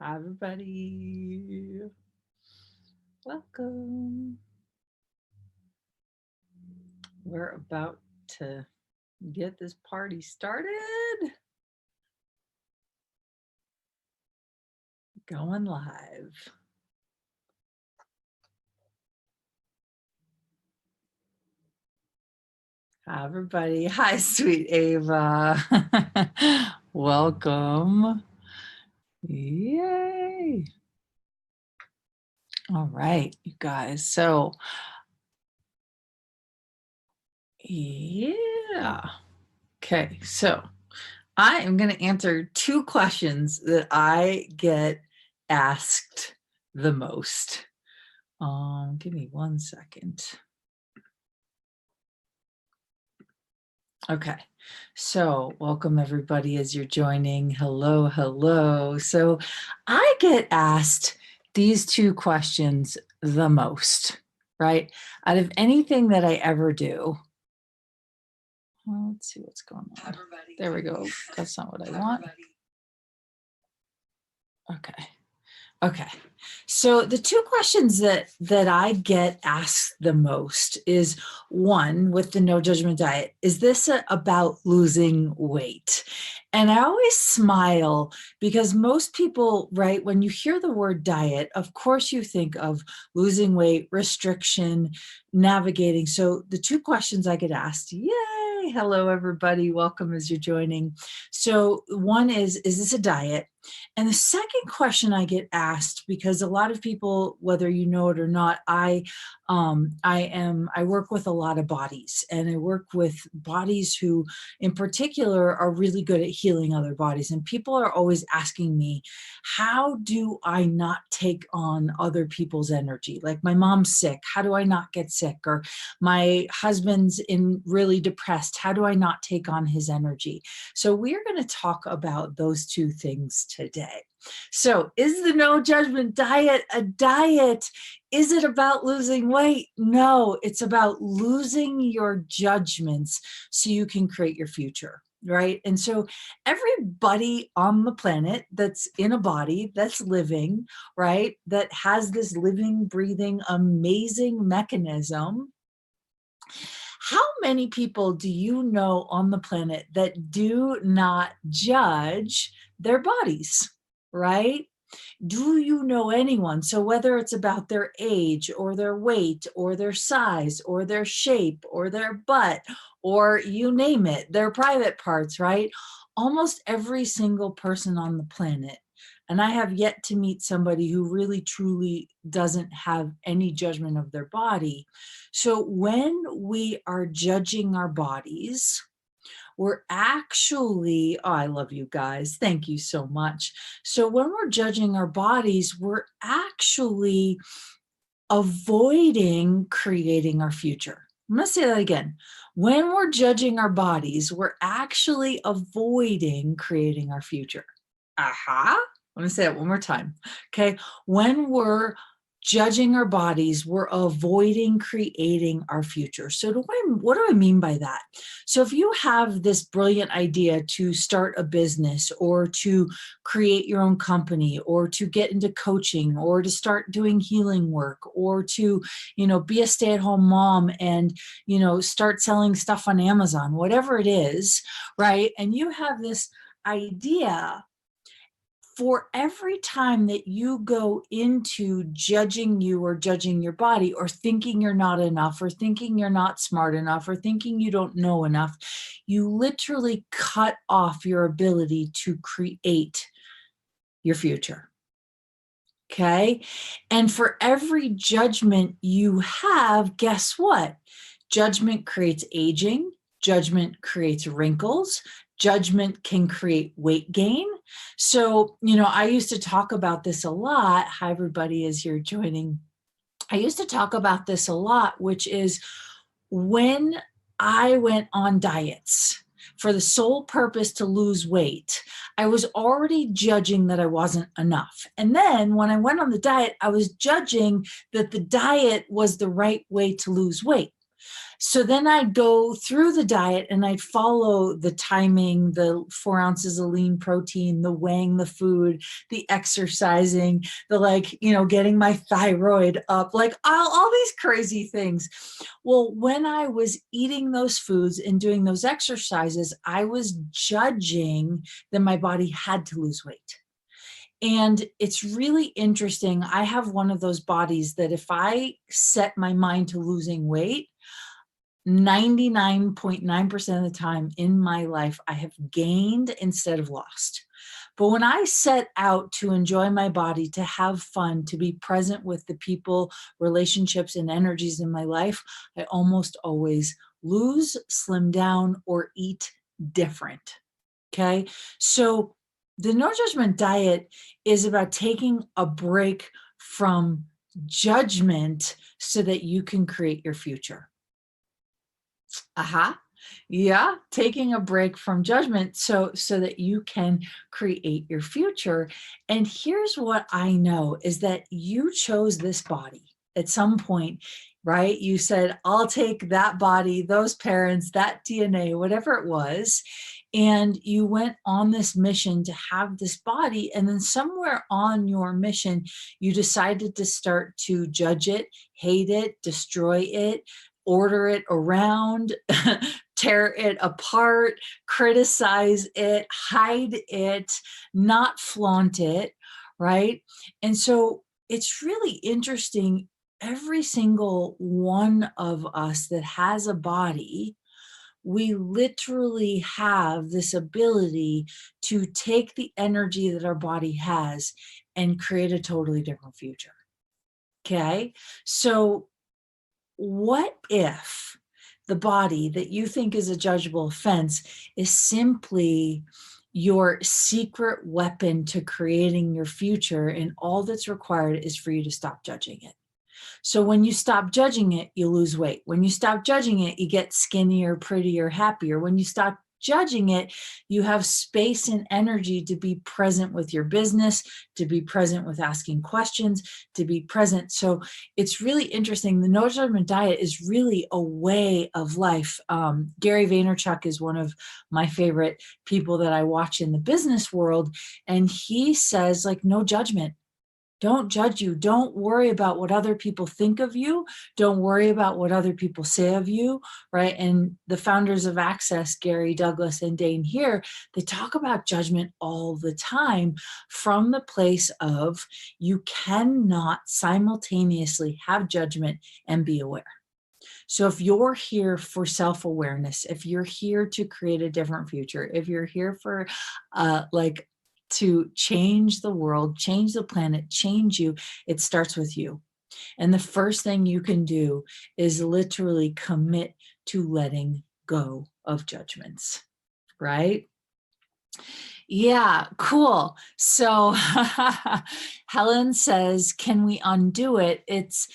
Hi, everybody. Welcome. We're about to get this party started. Going live. Hi, everybody. Hi, sweet Ava. Welcome. Yay. All right, you guys. So, yeah. Okay, so I am going to answer two questions that I get asked the most. Give me 1 second. Okay, so welcome everybody as you're joining. Hello, hello. So I get asked these two questions the most, right? Out of anything that I ever do. Well, let's see what's going on. There we go. That's not what I want. Okay. Okay. So the two questions that I get asked the most is one, with the no judgment diet, is this about losing weight? And I always smile because most people, right, when you hear the word diet, of course you think of losing weight, restriction, navigating. So the two questions I get asked, yay, hello everybody, welcome as you're joining. So one is this a diet? And the second question I get asked, because a lot of people, whether you know it or not, I work with a lot of bodies, and I work with bodies who, in particular, are really good at healing other bodies. And people are always asking me, how do I not take on other people's energy? Like my mom's sick, how do I not get sick? Or my husband's really depressed, how do I not take on his energy? So we're going to talk about those two things today. So is the no judgment diet a diet? Is it about losing weight? No, it's about losing your judgments so you can create your future, right? And so everybody on the planet that's in a body that's living, right, that has this living, breathing, amazing mechanism. How many people do you know on the planet that do not judge their bodies, right? Do you know anyone? So whether it's about their age or their weight or their size or their shape or their butt or you name it, their private parts, right? Almost every single person on the planet, and I have yet to meet somebody who really truly doesn't have any judgment of their body. So when we are judging our bodies, we're actually, oh, I love you guys. Thank you so much. So when we're judging our bodies, we're actually avoiding creating our future. I'm going to say that again. When we're judging our bodies, we're actually avoiding creating our future. Aha. I'm going to say it one more time. Okay. When we're judging our bodies, we're avoiding creating our future. So what do I mean by that? So if you have this brilliant idea to start a business or to create your own company or to get into coaching or to start doing healing work or to, be a stay-at-home mom and, start selling stuff on Amazon, whatever it is, right? And you have this idea, for every time that you go into judging you or judging your body or thinking you're not enough or thinking you're not smart enough or thinking you don't know enough, you literally cut off your ability to create your future. Okay. And for every judgment you have, guess what? Judgment creates aging. Judgment creates wrinkles. Judgment can create weight gain. So, I used to talk about this a lot. Hi, everybody, as you're joining. I used to talk about this a lot, which is when I went on diets for the sole purpose to lose weight, I was already judging that I wasn't enough. And then when I went on the diet, I was judging that the diet was the right way to lose weight. So then I'd go through the diet and I'd follow the timing, the 4 ounces of lean protein, the weighing the food, the exercising, the getting my thyroid up, like all these crazy things. Well, when I was eating those foods and doing those exercises, I was judging that my body had to lose weight. And it's really interesting. I have one of those bodies that if I set my mind to losing weight, 99.9% of the time in my life, I have gained instead of lost. But when I set out to enjoy my body, to have fun, to be present with the people, relationships, and energies in my life, I almost always lose, slim down, or eat different. Okay. So the no judgment diet is about taking a break from judgment so that you can create your future. Yeah, taking a break from judgment so that you can create your future. And here's what I know is that you chose this body at some point, right? You said, I'll take that body, those parents, that DNA, whatever it was. And you went on this mission to have this body. And then somewhere on your mission, you decided to start to judge it, hate it, destroy it, order it around, tear it apart, criticize it, hide it, not flaunt it, right? And so it's really interesting. Every single one of us that has a body, we literally have this ability to take the energy that our body has and create a totally different future. Okay. So what if the body that you think is a judgeable offense is simply your secret weapon to creating your future, and all that's required is for you to stop judging it? So when you stop judging it, you lose weight. When you stop judging it, you get skinnier, prettier, happier. When you stop judging it, you have space and energy to be present with your business, to be present with asking questions, to be present. So it's really interesting. The no judgment diet is really a way of life. Gary Vaynerchuk is one of my favorite people that I watch in the business world. And he says, like, no judgment. Don't judge you. Don't worry about what other people think of you. Don't worry about what other people say of you, right? And the founders of Access, Gary Douglas and Dane here, they talk about judgment all the time from the place of you cannot simultaneously have judgment and be aware. So if you're here for self-awareness, if you're here to create a different future, if you're here for to change the world, change the planet, change you, it starts with you. And the first thing you can do is literally commit to letting go of judgments, right? Yeah, cool. So Helen says, can we undo it? It's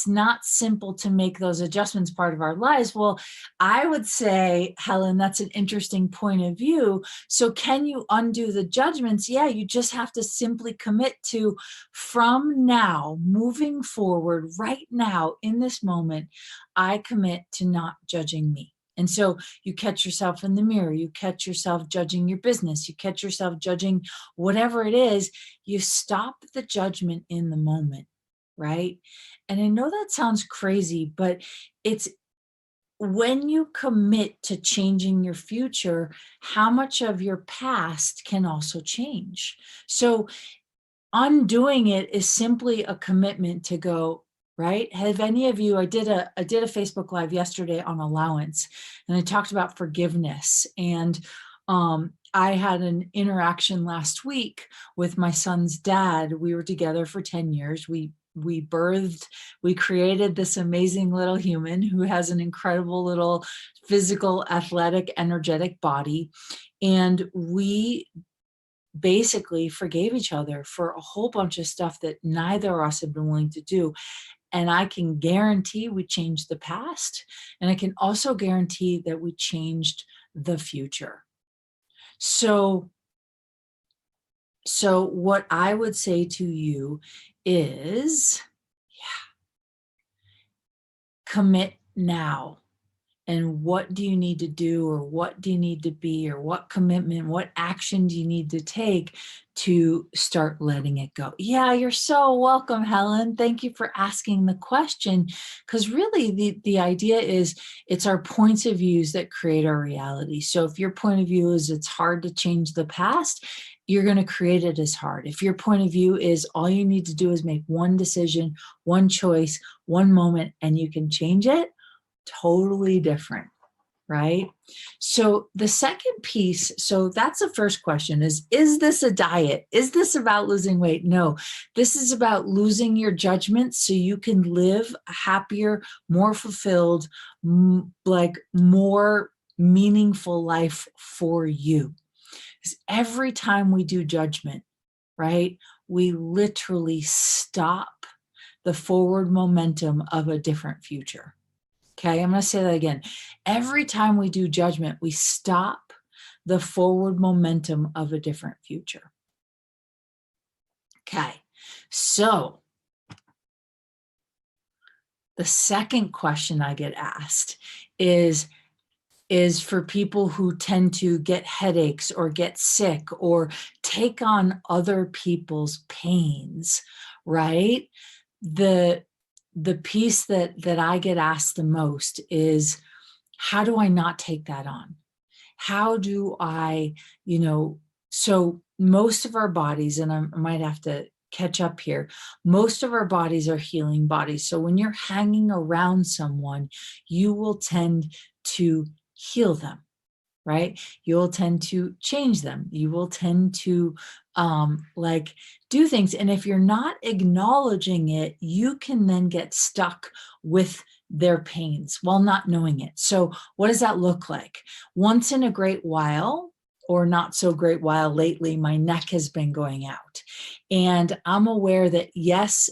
not simple to make those adjustments part of our lives. Well, I would say, Helen, that's an interesting point of view. So can you undo the judgments? Yeah, you just have to simply commit to, from now, moving forward, right now, in this moment, I commit to not judging me. And so you catch yourself in the mirror, you catch yourself judging your business, you catch yourself judging whatever it is, you stop the judgment in the moment, right? And I know that sounds crazy, but it's when you commit to changing your future, how much of your past can also change. So undoing it is simply a commitment to go, right? Have any of you, I did a Facebook Live yesterday on allowance, and I talked about forgiveness. And I had an interaction last week with my son's dad. We were together for 10 years. We created this amazing little human who has an incredible little physical, athletic, energetic body. And we basically forgave each other for a whole bunch of stuff that neither of us had been willing to do. And I can guarantee we changed the past. And I can also guarantee that we changed the future. So what I would say to you is, commit now. And what do you need to do, or what do you need to be, or what commitment, what action do you need to take to start letting it go? Yeah, you're so welcome, Helen. Thank you for asking the question, because really the idea is it's our points of views that create our reality. So if your point of view is it's hard to change the past, you're going to create it as hard. If your point of view is all you need to do is make one decision, one choice, one moment, and you can change it, totally different, right? So the second piece, so that's the first question is this a diet? Is this about losing weight? No, this is about losing your judgment so you can live a happier, more fulfilled, like more meaningful life for you. Because every time we do judgment, right, we literally stop the forward momentum of a different future. Okay, I'm going to say that again. Every time we do judgment, we stop the forward momentum of a different future. Okay, so the second question I get asked is for people who tend to get headaches or get sick or take on other people's pains, right? The piece that I get asked the most is, how do I not take that on? How do I, so most of our bodies, and I might have to catch up here, most of our bodies are healing bodies. So when you're hanging around someone, you will tend to heal them, right? You'll tend to change them. You will tend to like do things. And if you're not acknowledging it, you can then get stuck with their pains while not knowing it. So what does that look like? Once in a great while, or not so great while lately, my neck has been going out. And I'm aware that yes,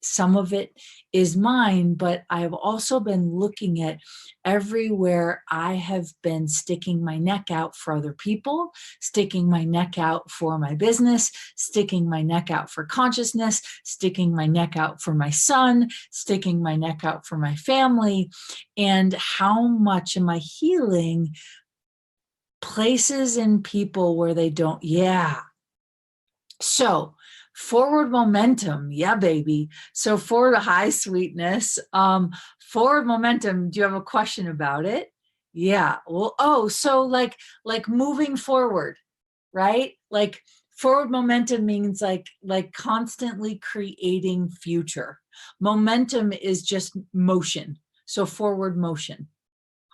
some of it is mine, but I have also been looking at everywhere I have been sticking my neck out for other people, sticking my neck out for my business, sticking my neck out for consciousness, sticking my neck out for my son, sticking my neck out for my family. And how much am I healing places and people where they don't? Yeah. So forward momentum, yeah, baby. So forward high sweetness, forward momentum. Do you have a question about it? Yeah. Well, so like moving forward, right? Like forward momentum means like constantly creating future. Momentum is just motion. So forward motion.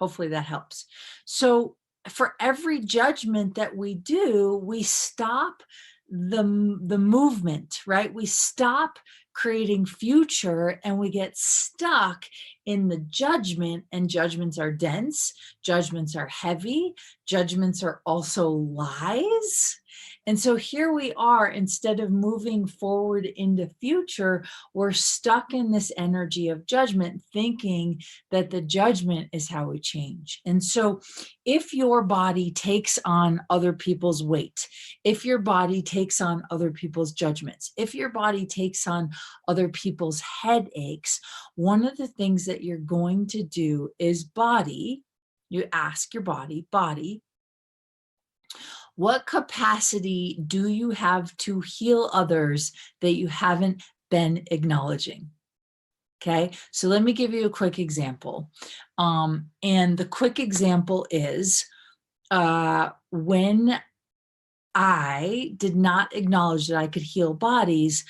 Hopefully that helps. So for every judgment that we do, we stop the movement, right? We stop creating future and we get stuck in the judgment, and judgments are dense, judgments are heavy, judgments are also lies. And so here we are, instead of moving forward into future, we're stuck in this energy of judgment, thinking that the judgment is how we change. And so if your body takes on other people's weight, if your body takes on other people's judgments, if your body takes on other people's headaches, one of the things that you're going to do is you ask your body, what capacity do you have to heal others that you haven't been acknowledging? Okay, so let me give you a quick example. And the quick example is when I did not acknowledge that I could heal bodies,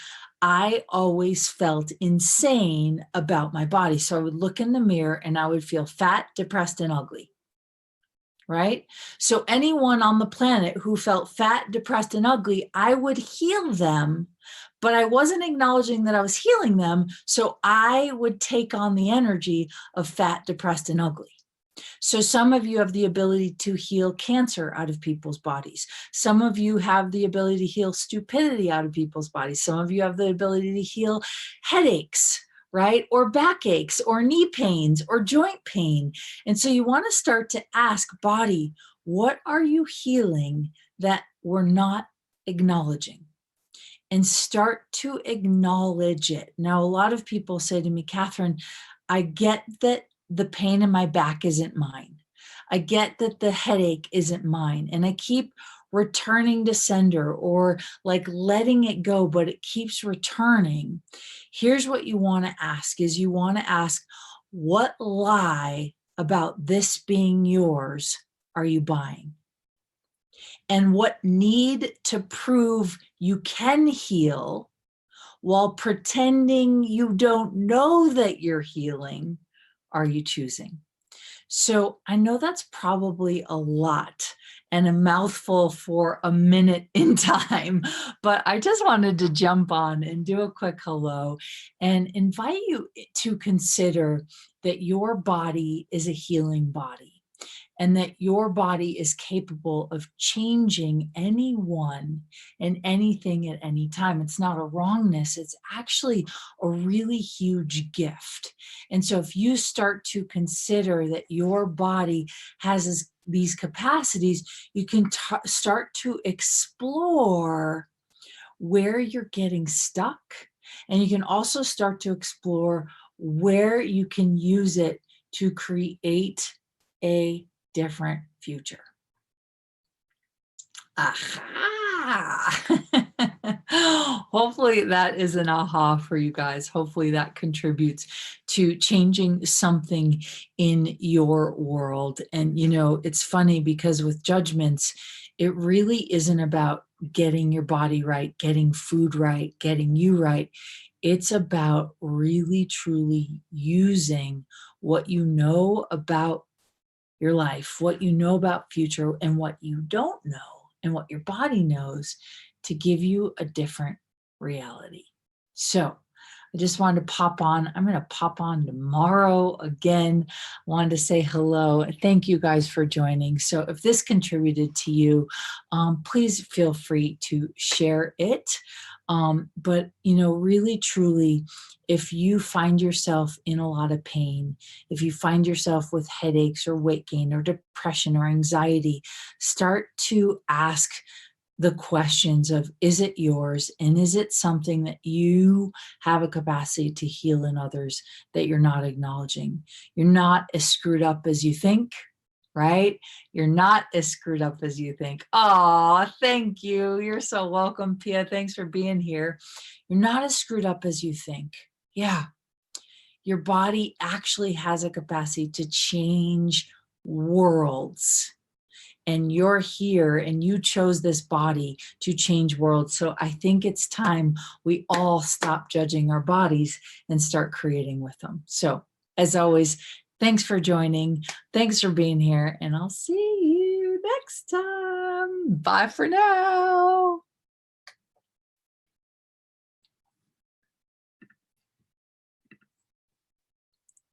I always felt insane about my body. So I would look in the mirror and I would feel fat, depressed, and ugly. Right? So anyone on the planet who felt fat, depressed, and ugly, I would heal them, but I wasn't acknowledging that I was healing them. So I would take on the energy of fat, depressed, and ugly. So some of you have the ability to heal cancer out of people's bodies. Some of you have the ability to heal stupidity out of people's bodies. Some of you have the ability to heal headaches, right? Or backaches, or knee pains, or joint pain. And so you want to start to ask, body, what are you healing that we're not acknowledging? And start to acknowledge it. Now, a lot of people say to me, Katherine, I get that the pain in my back isn't mine. I get that the headache isn't mine. And I keep returning to sender or like letting it go, but it keeps returning. Here's what you want to ask is you want to ask, what lie about this being yours are you buying? And what need to prove you can heal while pretending you don't know that you're healing are you choosing? So I know that's probably a lot and a mouthful for a minute in time, but I just wanted to jump on and do a quick hello and invite you to consider that your body is a healing body and that your body is capable of changing anyone and anything at any time. It's not a wrongness, it's actually a really huge gift. And so if you start to consider that your body has these capacities, you can start to explore where you're getting stuck. And you can also start to explore where you can use it to create a different future. Aha! Hopefully that is an aha for you guys. Hopefully that contributes to changing something in your world. And, you know, it's funny because with judgments, it really isn't about getting your body right, getting food right, getting you right. It's about really, truly using what you know about your life, what you know about future and what you don't know and what your body knows to give you a different reality. So I just wanted to pop on. I'm going to pop on tomorrow again. Wanted to say hello. Thank you guys for joining. So if this contributed to you, please feel free to share it. But, you know, really, truly, if you find yourself in a lot of pain, if you find yourself with headaches or weight gain or depression or anxiety, start to ask the questions of, is it yours? And is it something that you have a capacity to heal in others that you're not acknowledging? You're not as screwed up as you think, right? You're not as screwed up as you think. Oh, thank you. You're so welcome, Pia. Thanks for being here. You're not as screwed up as you think. Yeah. Your body actually has a capacity to change worlds. And you're here and you chose this body to change worlds. So I think it's time we all stop judging our bodies and start creating with them. So as always, thanks for joining. Thanks for being here. And I'll see you next time. Bye for now.